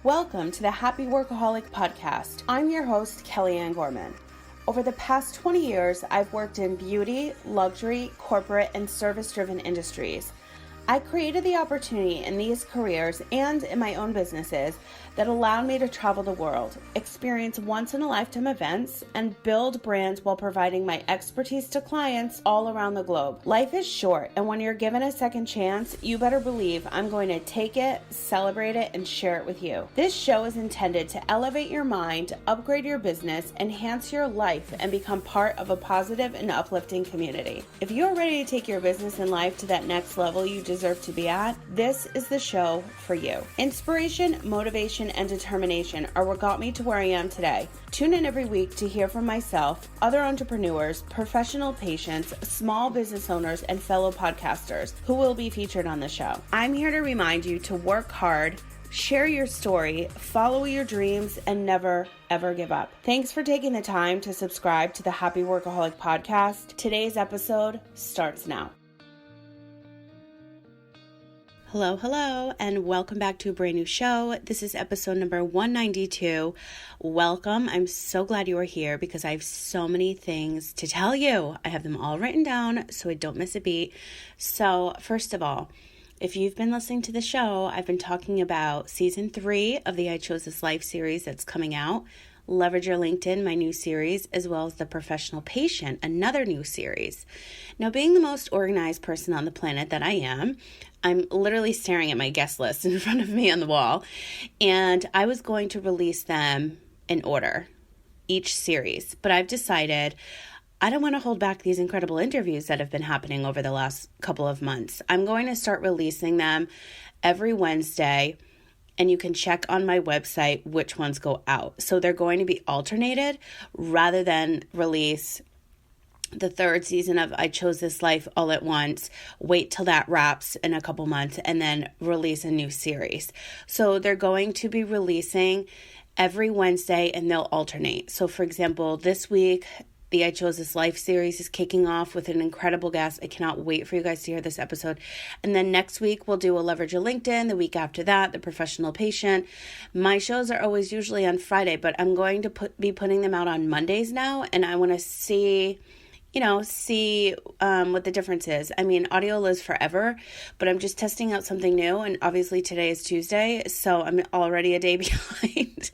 Welcome to the Happy Workaholic Podcast. I'm your host, Kellyanne Gorman. Over the past 20 years, I've worked in beauty, luxury, corporate, and service-driven industries. I created the opportunity in these careers and in my own businesses that allowed me to travel the world, experience once-in-a-lifetime events, and build brands while providing my expertise to clients all around the globe. Life is short, and when you're given a second chance, you better believe I'm going to take it, celebrate it, and share it with you. This show is intended to elevate your mind, upgrade your business, enhance your life, and become part of a positive and uplifting community. If you're ready to take your business and life to that next level you deserve to be at, this is the show for you. Inspiration, motivation, and determination are what got me to where I am today. Tune in every week to hear from myself, other entrepreneurs, professional patients, small business owners, and fellow podcasters who will be featured on the show. I'm here to remind you to work hard, share your story, follow your dreams, and never, ever give up. Thanks for taking the time to subscribe to the Happy Workaholic Podcast. Today's episode starts now. Hello, and welcome back to a brand new show. This is episode number 192. Welcome. I'm so glad you are here because I have so many things to tell you. I have them all written down so I don't miss a beat. So first of all, if you've been listening to the show, I've been talking about season 3 of the I Chose This Life series that's coming out. Leverage Your LinkedIn, my new series, as well as The Professional Patient, another new series. Now, being the most organized person on the planet that I am, I'm literally staring at my guest list in front of me on the wall, and I was going to release them in order, each series. But I've decided I don't want to hold back these incredible interviews that have been happening over the last couple of months. I'm going to start releasing them every Wednesday, and you can check on my website which ones go out. So they're going to be alternated rather than release the 3rd season of I Chose This Life all at once, wait till that wraps in a couple months, and then release a new series. So they're going to be releasing every Wednesday and they'll alternate. So for example, this week, the I Chose This Life series is kicking off with an incredible guest. I cannot wait for you guys to hear this episode. And then next week, we'll do a Leverage Your LinkedIn. The week after that, The Professional Patient. My shows are always usually on Friday, but I'm going to be putting them out on Mondays now. And I want to see what the difference is. I mean, audio lives forever, but I'm just testing out something new. And obviously today is Tuesday, so I'm already a day behind.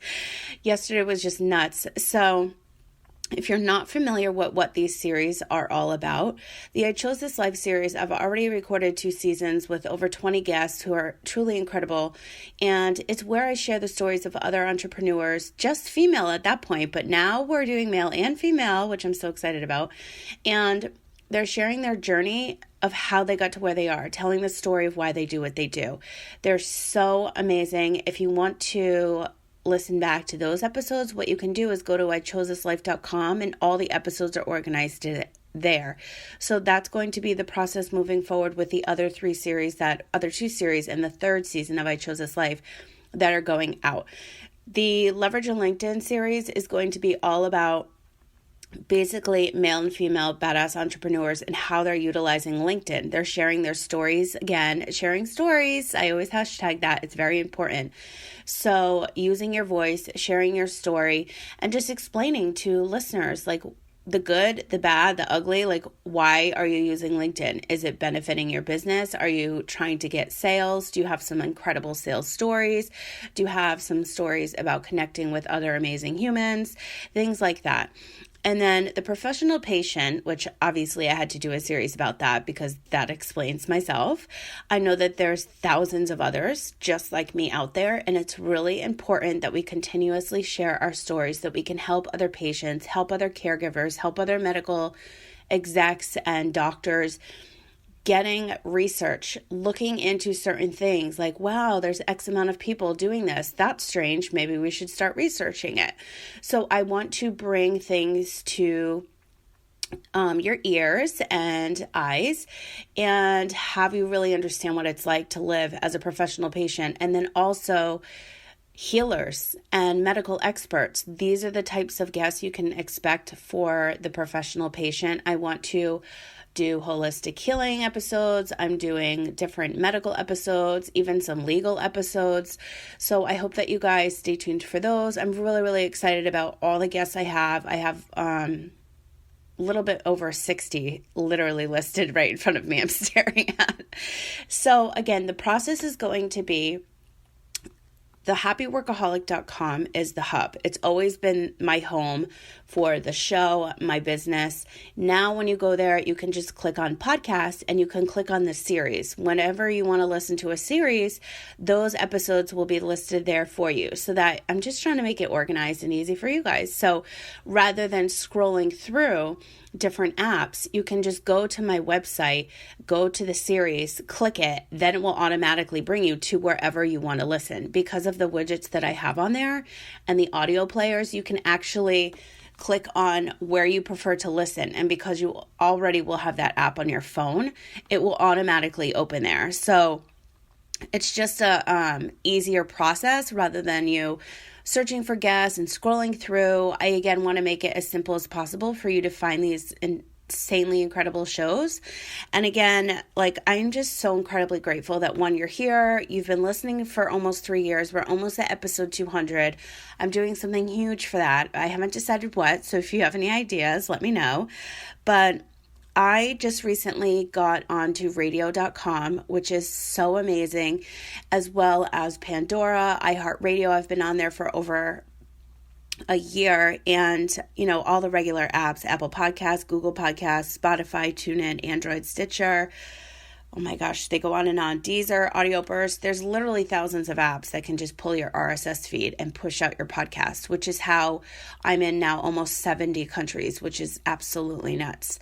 Yesterday was just nuts. So if you're not familiar with what these series are all about, the I Chose This Life series, I've already recorded 2 seasons with over 20 guests who are truly incredible. And it's where I share the stories of other entrepreneurs, just female at that point, but now we're doing male and female, which I'm so excited about. And they're sharing their journey of how they got to where they are, telling the story of why they do what they do. They're so amazing. If you want to listen back to those episodes, what you can do is go to ichosethislife.com and all the episodes are organized there. So that's going to be the process moving forward with the other 2 series and the 3rd season of I Chose This Life that are going out. The Leverage Your LinkedIn series is going to be all about basically male and female badass entrepreneurs and how they're utilizing LinkedIn. They're sharing their stories. Again, sharing stories. I always hashtag that. It's very important. So using your voice, sharing your story, and just explaining to listeners like the good, the bad, the ugly, like why are you using LinkedIn? Is it benefiting your business? Are you trying to get sales? Do you have some incredible sales stories? Do you have some stories about connecting with other amazing humans? Things like that. And then The Professional Patient, which obviously I had to do a series about that because that explains myself. I know that there's thousands of others just like me out there, and it's really important that we continuously share our stories so that we can help other patients, help other caregivers, help other medical execs and doctors getting research, looking into certain things like, wow, there's X amount of people doing this. That's strange. Maybe we should start researching it. So I want to bring things to your ears and eyes and have you really understand what it's like to live as a professional patient. And then also healers and medical experts. These are the types of guests you can expect for The Professional Patient. I want to do holistic healing episodes. I'm doing different medical episodes, even some legal episodes. So I hope that you guys stay tuned for those. I'm really, really excited about all the guests I have. I have a little bit over 60 literally listed right in front of me. I'm staring at. So again, the process is going to be thehappyworkaholic.com is the hub. It's always been my home for the show, my business. Now, when you go there, you can just click on podcast and you can click on the series. Whenever you want to listen to a series, those episodes will be listed there for you, so that I'm just trying to make it organized and easy for you guys. So rather than scrolling through different apps, you can just go to my website, go to the series, click it, then it will automatically bring you to wherever you want to listen. Because of the widgets that I have on there and the audio players, you can actually click on where you prefer to listen. And because you already will have that app on your phone, it will automatically open there. So it's just a easier process rather than you searching for guests and scrolling through. I, again, want to make it as simple as possible for you to find these insanely incredible shows. And again, like, I'm just so incredibly grateful that one, you're here. You've been listening for almost 3 years. We're almost at episode 200. I'm doing something huge for that. I haven't decided what, so if you have any ideas, let me know. But I just recently got onto radio.com, which is so amazing, as well as Pandora, iHeartRadio. I've been on there for over a year, and, you know, all the regular apps, Apple Podcasts, Google Podcasts, Spotify, TuneIn, Android, Stitcher. Oh my gosh, they go on and on. Deezer, Audio Burst. There's literally thousands of apps that can just pull your RSS feed and push out your podcast, which is how I'm in now almost 70 countries, which is absolutely nuts.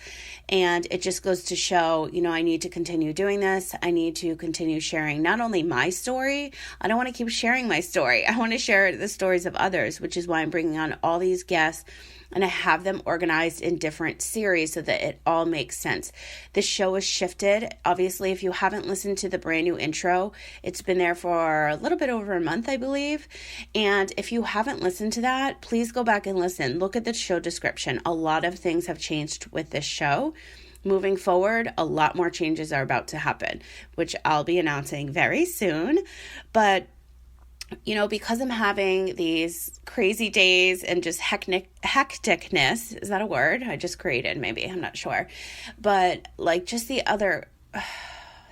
And it just goes to show, you know, I need to continue doing this. I need to continue sharing not only my story. I don't want to keep sharing my story. I want to share the stories of others, which is why I'm bringing on all these guests. And I have them organized in different series so that it all makes sense. The show is shifted. Obviously, if you haven't listened to the brand new intro, it's been there for a little bit over a month, I believe. And if you haven't listened to that, please go back and listen. Look at the show description. A lot of things have changed with this show. Moving forward, a lot more changes are about to happen, which I'll be announcing very soon. But you know, because I'm having these crazy days and just hecticness, is that a word I just created? Maybe, I'm not sure. But like just the other, I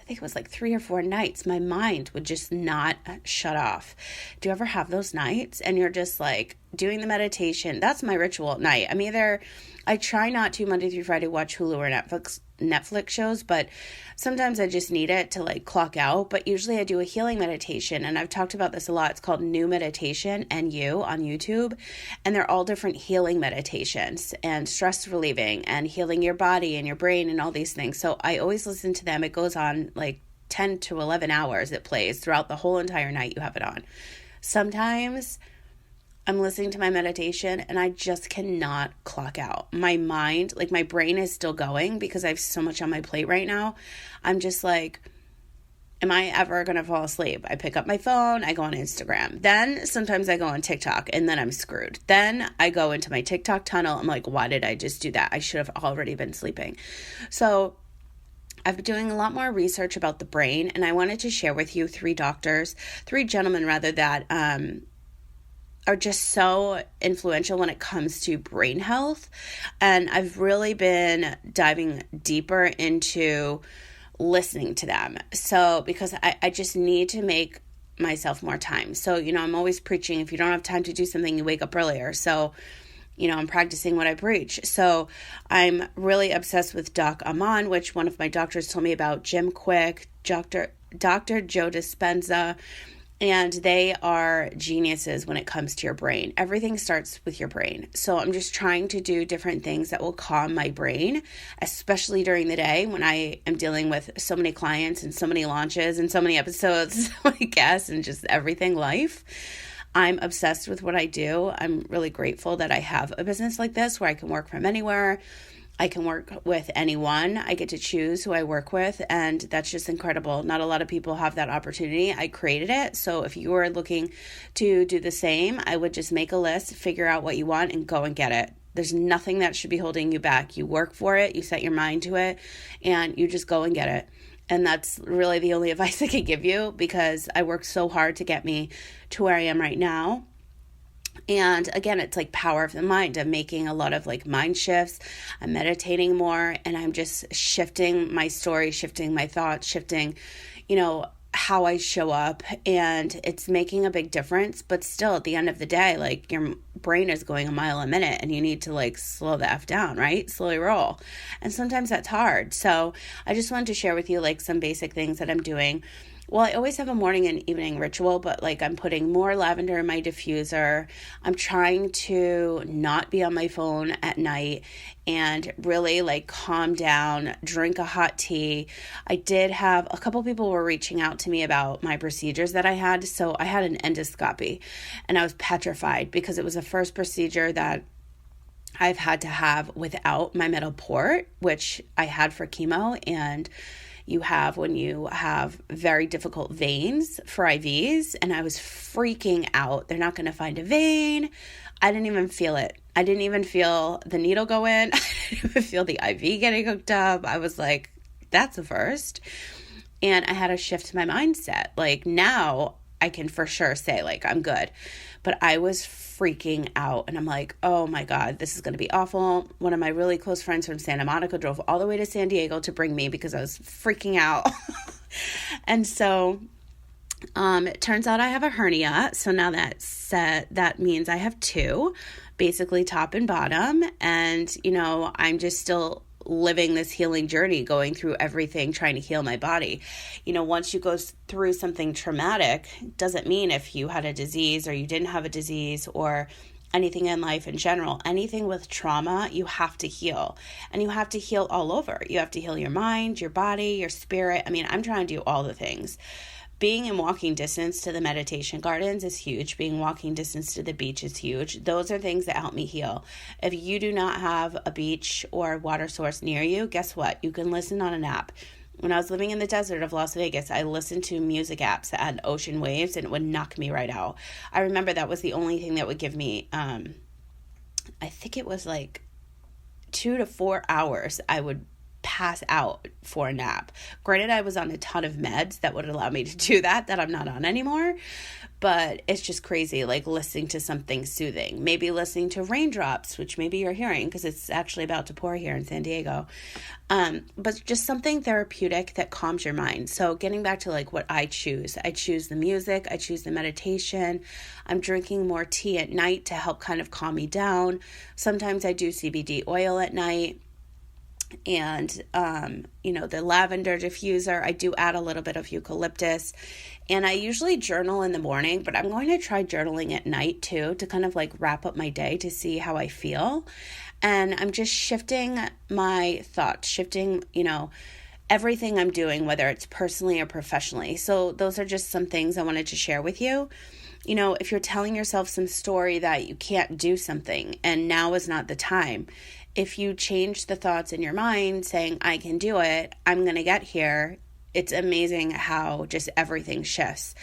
think it was like 3 or 4 nights, my mind would just not shut off. Do you ever have those nights and you're just like doing the meditation? That's my ritual at night. I try not to Monday through Friday watch Hulu or Netflix shows, but sometimes I just need it to like clock out. But usually I do a healing meditation, and I've talked about this a lot. It's called New Meditation and You on YouTube, and they're all different healing meditations and stress relieving and healing your body and your brain and all these things. So I always listen to them. It goes on like 10 to 11 hours. It plays throughout the whole entire night. You have it on. Sometimes I'm listening to my meditation and I just cannot clock out. My mind, like my brain is still going because I have so much on my plate right now. I'm just like, am I ever going to fall asleep? I pick up my phone, I go on Instagram. Then sometimes I go on TikTok and then I'm screwed. Then I go into my TikTok tunnel. I'm like, why did I just do that? I should have already been sleeping. So I've been doing a lot more research about the brain, and I wanted to share with you 3 gentlemen that are just so influential when it comes to brain health. And I've really been diving deeper into listening to them. So because I just need to make myself more time. So, you know, I'm always preaching, if you don't have time to do something, you wake up earlier. So, you know, I'm practicing what I preach. So I'm really obsessed with Doc Aman, which one of my doctors told me about, Jim Quick, Dr. Joe Dispenza. And they are geniuses when it comes to your brain. Everything starts with your brain. So I'm just trying to do different things that will calm my brain, especially during the day when I am dealing with so many clients and so many launches and so many episodes, so many guests and just everything life. I'm obsessed with what I do. I'm really grateful that I have a business like this where I can work from anywhere. I can work with anyone. I get to choose who I work with, and that's just incredible. Not a lot of people have that opportunity. I created it. So if you are looking to do the same, I would just make a list, figure out what you want, and go and get it. There's nothing that should be holding you back. You work for it, you set your mind to it, and you just go and get it. And that's really the only advice I can give you, because I worked so hard to get me to where I am right now. And again, it's like power of the mind. I'm making a lot of like mind shifts. I'm meditating more, and I'm just shifting my story, shifting my thoughts, shifting, how I show up, and it's making a big difference. But still, at the end of the day, like, your brain is going a mile a minute, and you need to like slow the F down, right? Slowly roll. And sometimes that's hard. So I just wanted to share with you like some basic things that I'm doing. Well, I always have a morning and evening ritual, but like I'm putting more lavender in my diffuser. I'm trying to not be on my phone at night and really like calm down, drink a hot tea. I did have a couple people were reaching out to me about my procedures that I had. So I had an endoscopy, and I was petrified because it was the first procedure that I've had to have without my middle port, which I had for chemo, and you have when you have very difficult veins for IVs, and I was freaking out. They're not going to find a vein. I didn't even feel it. I didn't even feel the needle go in. I didn't even feel the IV getting hooked up. I was like, that's a first. And I had to shift my mindset. Like, now I can for sure say like I'm good. But I was freaking out, and I'm like, oh my God, this is going to be awful. One of my really close friends from Santa Monica drove all the way to San Diego to bring me because I was freaking out. And so it turns out I have a hernia. So now that means I have two, basically top and bottom. And, I'm just still living this healing journey, going through everything, trying to heal my body. Once you go through something traumatic, doesn't mean if you had a disease or you didn't have a disease or anything in life in general, anything with trauma, you have to heal. And you have to heal all over. You have to heal your mind, your body, your spirit. I mean, I'm trying to do all the things. Being in walking distance to the meditation gardens is huge. Being walking distance to the beach is huge. Those are things that help me heal. If you do not have a beach or water source near you, guess what? You can listen on an app. When I was living in the desert of Las Vegas, I listened to music apps that had ocean waves, and it would knock me right out. I remember that was the only thing that would give me, I think it was like 2 to 4 hours I would pass out for a nap. Granted, I was on a ton of meds that would allow me to do that I'm not on anymore, but it's just crazy, like listening to something soothing, maybe listening to raindrops, which maybe you're hearing because it's actually about to pour here in San Diego, but just something therapeutic that calms your mind. So getting back to like what I choose the music, I choose the meditation. I'm drinking more tea at night to help kind of calm me down. Sometimes I do CBD oil at night. And, the lavender diffuser, I do add a little bit of eucalyptus, and I usually journal in the morning, but I'm going to try journaling at night too, to kind of like wrap up my day to see how I feel. And I'm just shifting my thoughts, shifting, everything I'm doing, whether it's personally or professionally. So those are just some things I wanted to share with you. If you're telling yourself some story that you can't do something and now is not the time, if you change the thoughts in your mind saying, I can do it, I'm going to get here, it's amazing how just everything shifts.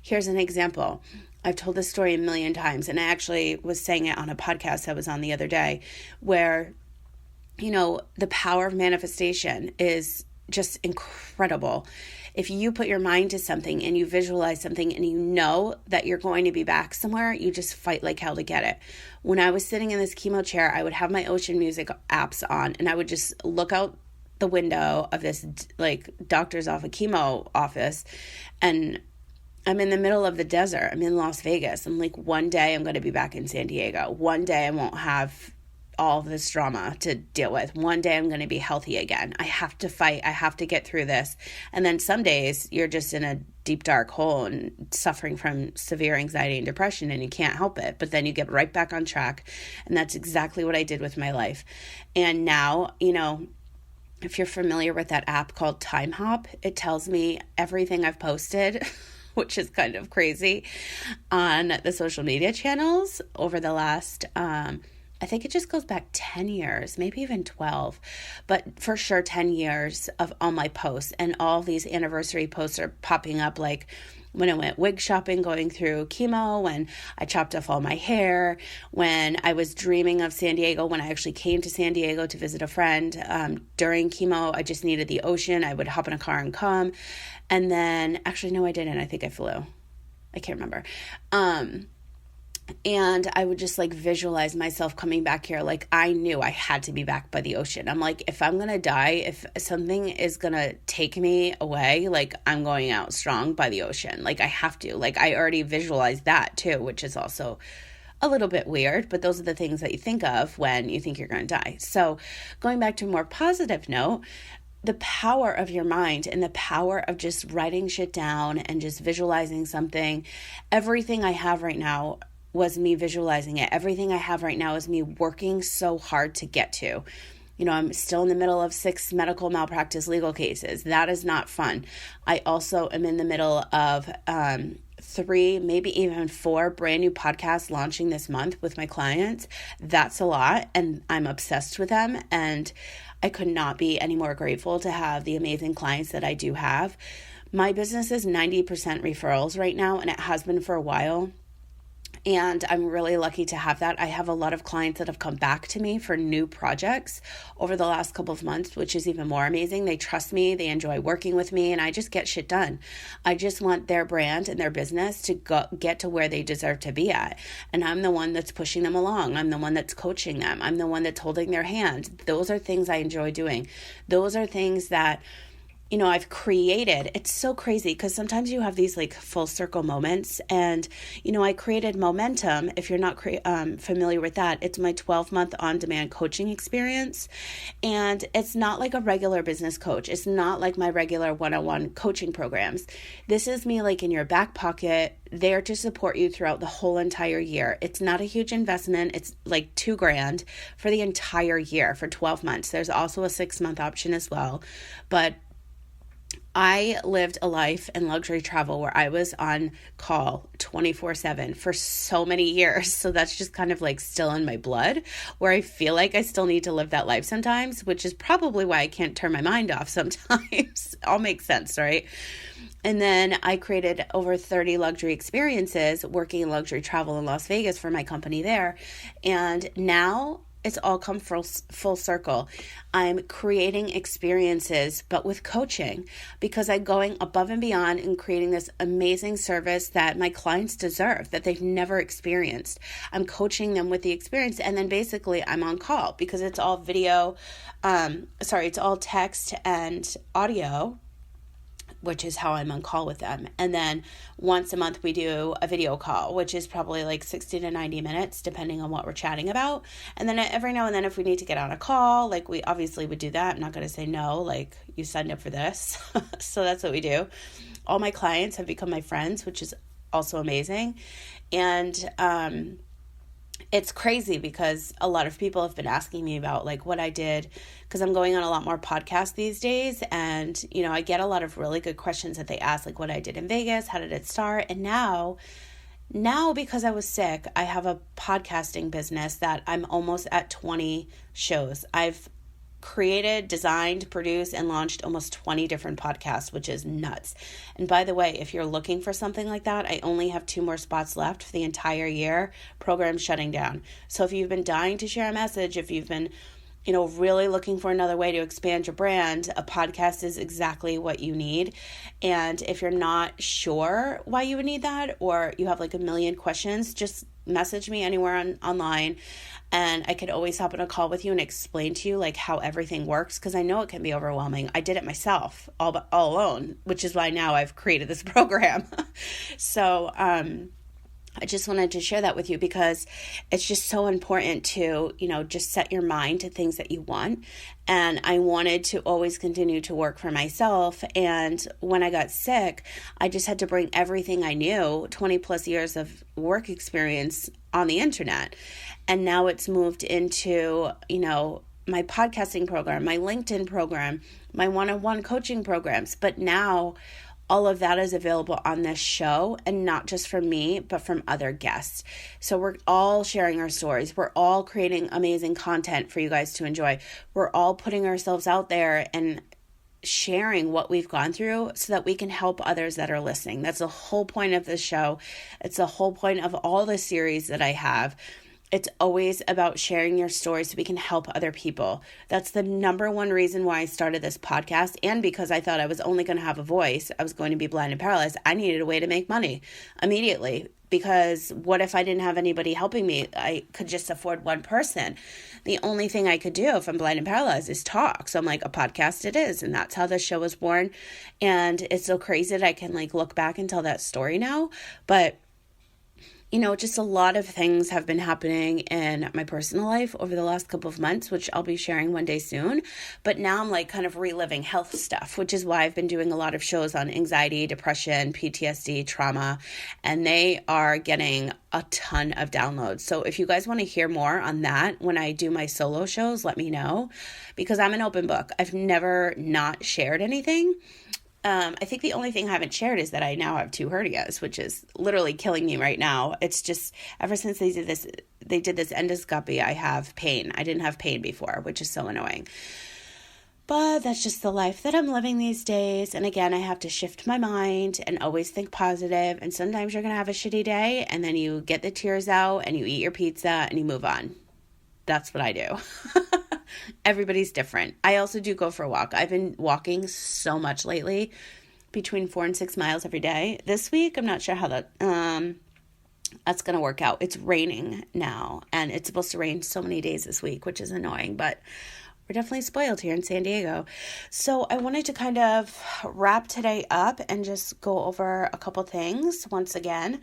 Here's an example. I've told this story a million times, and I actually was saying it on a podcast I was on the other day, where, the power of manifestation is just incredible. If you put your mind to something and you visualize something and you know that you're going to be back somewhere, you just fight like hell to get it. When I was sitting in this chemo chair, I would have my ocean music apps on, and I would just look out the window of this like doctor's office, chemo office, and I'm in the middle of the desert. I'm in Las Vegas. I'm like, one day I'm going to be back in San Diego. One day I won't have all this drama to deal with. One day I'm going to be healthy again. I have to fight. I have to get through this. And then some days you're just in a deep, dark hole and suffering from severe anxiety and depression, and you can't help it. But then you get right back on track. And that's exactly what I did with my life. And now, if you're familiar with that app called Timehop, it tells me everything I've posted, which is kind of crazy, on the social media channels over the last, I think it just goes back 10 years, maybe even 12, but for sure 10 years of all my posts, and all these anniversary posts are popping up, like when I went wig shopping going through chemo, when I chopped off all my hair, when I was dreaming of San Diego, when I actually came to San Diego to visit a friend during chemo. I just needed the ocean. I would hop in a car and come. And then, actually, no, I didn't. I think I flew. I can't remember. And I would just like visualize myself coming back here. Like I knew I had to be back by the ocean. I'm like, if I'm going to die, if something is going to take me away, like I'm going out strong by the ocean. Like I have to. Like I already visualized that too, which is also a little bit weird, but those are the things that you think of when you think you're going to die. So going back to a more positive note, the power of your mind and the power of just writing shit down and just visualizing something. Everything I have right now was me visualizing it. Everything I have right now is me working so hard to get to. You know, I'm still in the middle of 6 medical malpractice legal cases. That is not fun. I also am in the middle of 3, maybe even 4 brand new podcasts launching this month with my clients. That's a lot, and I'm obsessed with them. And I could not be any more grateful to have the amazing clients that I do have. My business is 90% referrals right now, and it has been for a while. And I'm really lucky to have that. I have a lot of clients that have come back to me for new projects over the last couple of months, which is even more amazing. They trust me, they enjoy working with me, and I just get shit done. I just want their brand and their business to get to where they deserve to be at. And I'm the one that's pushing them along. I'm the one that's coaching them. I'm the one that's holding their hand. Those are things I enjoy doing. Those are things that I've created. It's so crazy because sometimes you have these like full circle moments, and, I created Momentum. If you're not familiar with that, it's my 12-month on-demand coaching experience. And it's not like a regular business coach. It's not like my regular one-on-one coaching programs. This is me like in your back pocket, there to support you throughout the whole entire year. It's not a huge investment. It's like $2,000 for the entire year for 12 months. There's also a 6-month option as well. But I lived a life in luxury travel where I was on call 24/7 for so many years. So that's just kind of like still in my blood, where I feel like I still need to live that life sometimes, which is probably why I can't turn my mind off sometimes. All makes sense, right? And then I created over 30 luxury experiences working in luxury travel in Las Vegas for my company there. And now it's all come full circle. I'm creating experiences, but with coaching, because I'm going above and beyond and creating this amazing service that my clients deserve, that they've never experienced. I'm coaching them with the experience, and then basically I'm on call because it's all it's all text and audio, which is how I'm on call with them. And then once a month we do a video call, which is probably like 60 to 90 minutes, depending on what we're chatting about. And then every now and then if we need to get on a call, like we obviously would do that. I'm not going to say no, like you signed up for this. So that's what we do. All my clients have become my friends, which is also amazing. And it's crazy because a lot of people have been asking me about like what I did, because I'm going on a lot more podcasts these days. And, I get a lot of really good questions that they ask, like what I did in Vegas, how did it start? And now because I was sick, I have a podcasting business that I'm almost at 20 shows. I've created, designed, produced, and launched almost 20 different podcasts, which is nuts. And by the way, if you're looking for something like that, I only have 2 more spots left for the entire year. Program's shutting down. So if you've been dying to share a message, if you've been, really looking for another way to expand your brand, a podcast is exactly what you need. And if you're not sure why you would need that, or you have like a million questions, just message me anywhere online, and I could always hop on a call with you and explain to you like how everything works, because I know it can be overwhelming. I did it myself all alone, which is why now I've created this program. So I just wanted to share that with you because it's just so important to, just set your mind to things that you want. And I wanted to always continue to work for myself. And when I got sick, I just had to bring everything I knew, 20 plus years of work experience, on the internet. And now it's moved into, my podcasting program, my LinkedIn program, my one-on-one coaching programs. But now all of that is available on this show, and not just from me, but from other guests. So we're all sharing our stories. We're all creating amazing content for you guys to enjoy. We're all putting ourselves out there and sharing what we've gone through so that we can help others that are listening. That's the whole point of this show. It's the whole point of all the series that I have. It's always about sharing your story so we can help other people. That's the number one reason why I started this podcast, and because I thought I was only going to have a voice. I was going to be blind and paralyzed. I needed a way to make money immediately, because what if I didn't have anybody helping me? I could just afford one person. The only thing I could do if I'm blind and paralyzed is talk. So I'm like, a podcast it is. And that's how this show was born. And it's so crazy that I can look back and tell that story now. But just a lot of things have been happening in my personal life over the last couple of months, which I'll be sharing one day soon. But now I'm kind of reliving health stuff, which is why I've been doing a lot of shows on anxiety, depression, PTSD, trauma, and they are getting a ton of downloads. So if you guys want to hear more on that when I do my solo shows, let me know, because I'm an open book. I've never not shared anything. I think the only thing I haven't shared is that I now have 2 hernias, which is literally killing me right now. It's just, ever since they did this endoscopy, I have pain. I didn't have pain before, which is so annoying. But that's just the life that I'm living these days. And again, I have to shift my mind and always think positive. And sometimes you're going to have a shitty day, and then you get the tears out and you eat your pizza and you move on. That's what I do. Everybody's different. I also do go for a walk. I've been walking so much lately, between 4 and 6 miles every day. This week, I'm not sure how that's going to work out. It's raining now, and it's supposed to rain so many days this week, which is annoying, but we're definitely spoiled here in San Diego. So I wanted to kind of wrap today up and just go over a couple things. Once again,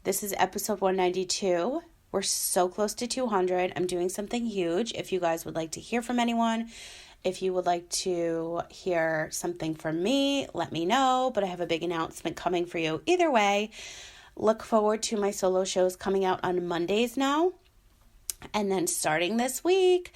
this is episode 192. We're so close to 200. I'm doing something huge. If you guys would like to hear from anyone, if you would like to hear something from me, let me know. But I have a big announcement coming for you. Either way, look forward to my solo shows coming out on Mondays now. And then starting this week,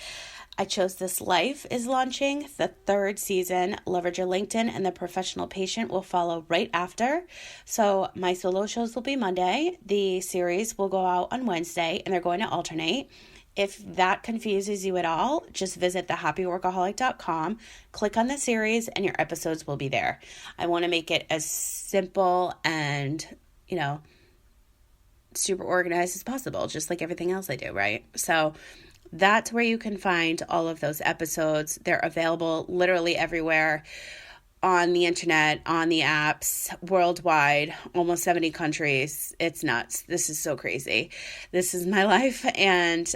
I Chose This Life is launching the 3rd season. Leverage Your LinkedIn and The Professional Patient will follow right after. So my solo shows will be Monday. The series will go out on Wednesday, and they're going to alternate. If that confuses you at all, just visit thehappyworkaholic.com, click on the series, and your episodes will be there. I want to make it as simple and, super organized as possible, just like everything else I do, right? So that's where you can find all of those episodes. They're available literally everywhere on the internet, on the apps, worldwide, almost 70 countries. It's nuts. This is so crazy. This is my life. And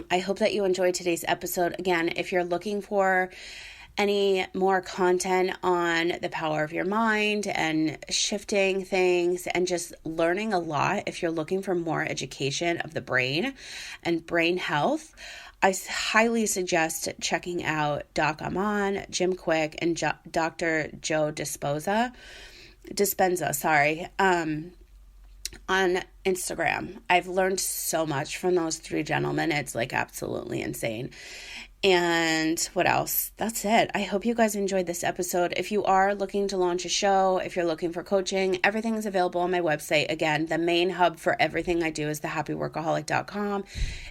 I hope that you enjoyed today's episode. Again, if you're looking for any more content on the power of your mind and shifting things and just learning a lot, if you're looking for more education of the brain and brain health, I highly suggest checking out Doc Amon, Jim Quick, and Dr. Joe Dispenza, on Instagram. I've learned so much from those 3 gentlemen. It's absolutely insane. And what else? That's it. I hope you guys enjoyed this episode. If you are looking to launch a show, if you're looking for coaching, everything is available on my website. Again, the main hub for everything I do is thehappyworkaholic.com.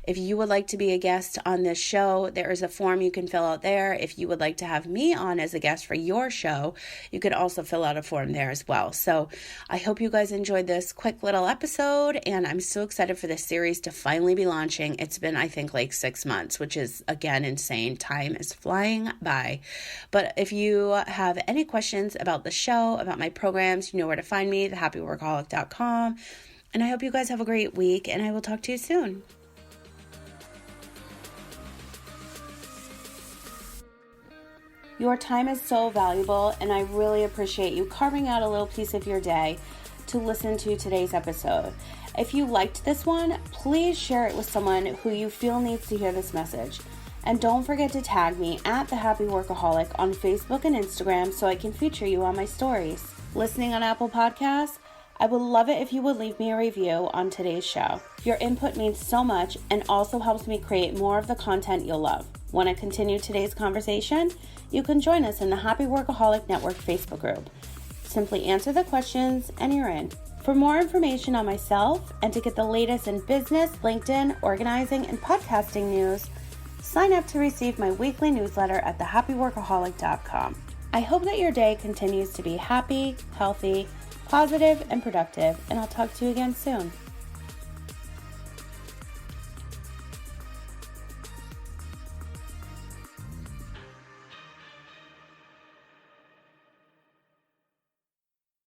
If you would like to be a guest on this show, there is a form you can fill out there. If you would like to have me on as a guest for your show, you can also fill out a form there as well. So I hope you guys enjoyed this quick little episode, and I'm so excited for this series to finally be launching. It's been, I think, 6 months, which is, again, insane. Time is flying by. But if you have any questions about the show, about my programs, you know where to find me, thehappyworkaholic.com. And I hope you guys have a great week, and I will talk to you soon. Your time is so valuable, and I really appreciate you carving out a little piece of your day to listen to today's episode. If you liked this one, please share it with someone who you feel needs to hear this message. And don't forget to tag me at The Happy Workaholic on Facebook and Instagram so I can feature you on my stories. Listening on Apple Podcasts? I would love it if you would leave me a review on today's show. Your input means so much and also helps me create more of the content you'll love. Want to continue today's conversation? You can join us in the Happy Workaholic Network Facebook group. Simply answer the questions and you're in. For more information on myself and to get the latest in business, LinkedIn, organizing, and podcasting news, sign up to receive my weekly newsletter at thehappyworkaholic.com. I hope that your day continues to be happy, healthy, positive, and productive, and I'll talk to you again soon.